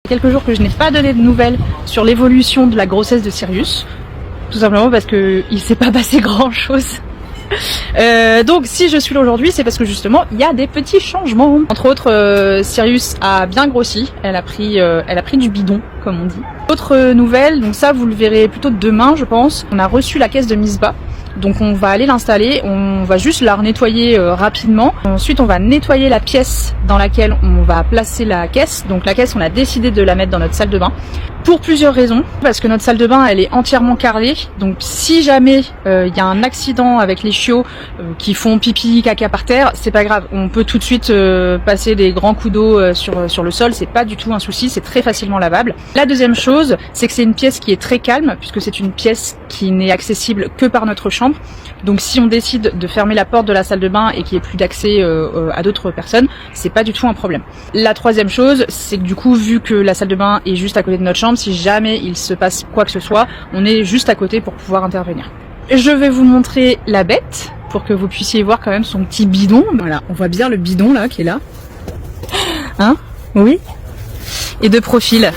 Quelques jours que je n'ai pas donné de nouvelles sur l'évolution de la grossesse de Sirius, tout simplement parce que il s'est pas passé grand chose. Donc si je suis là aujourd'hui, c'est parce que justement il y a des petits changements. Entre autres, Sirius a bien grossi, elle a pris du bidon comme on dit. Autre nouvelle, donc ça vous le verrez plutôt demain je pense, on a reçu la caisse de Misbah. Donc on va aller l'installer, on va juste la nettoyer rapidement. Ensuite on va nettoyer la pièce dans laquelle on va placer la caisse. Donc la caisse on a décidé de la mettre dans notre salle de bain. Pour plusieurs raisons. Parce que notre salle de bain elle est entièrement carrelée. Donc si jamais il y a un accident avec les chiots qui font pipi, caca par terre, c'est pas grave. On peut tout de suite passer des grands coups d'eau sur le sol. C'est pas du tout un souci, c'est très facilement lavable. La deuxième chose, c'est que c'est une pièce qui est très calme puisque c'est une pièce qui n'est accessible que par notre chambre. Donc si on décide de fermer la porte de la salle de bain et qu'il n'y ait plus d'accès à d'autres personnes, c'est pas du tout un problème. La troisième chose, c'est que du coup, vu que la salle de bain est juste à côté de notre chambre, si jamais il se passe quoi que ce soit, on est juste à côté pour pouvoir intervenir. Je vais vous montrer la bête pour que vous puissiez voir quand même son petit bidon. Voilà, on voit bien le bidon là qui est là. Hein? Oui. Et de profil.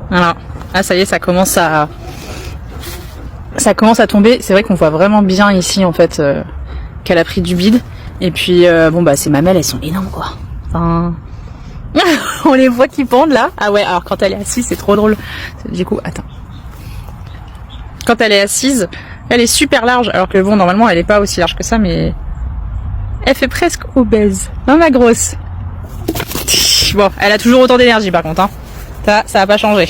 Voilà. Ah ça y est, ça commence à tomber. C'est vrai qu'on voit vraiment bien ici en fait qu'elle a pris du bide. Et puis bon bah ces mamelles elles sont énormes quoi. Enfin on les voit qui pendent là. Ah ouais, alors quand elle est assise c'est trop drôle. Du coup attends. Quand elle est assise, elle est super large. Alors que bon normalement elle est pas aussi large que ça, mais elle fait presque obèse. Non ma grosse. Bon, elle a toujours autant d'énergie par contre hein. Ça va pas changer.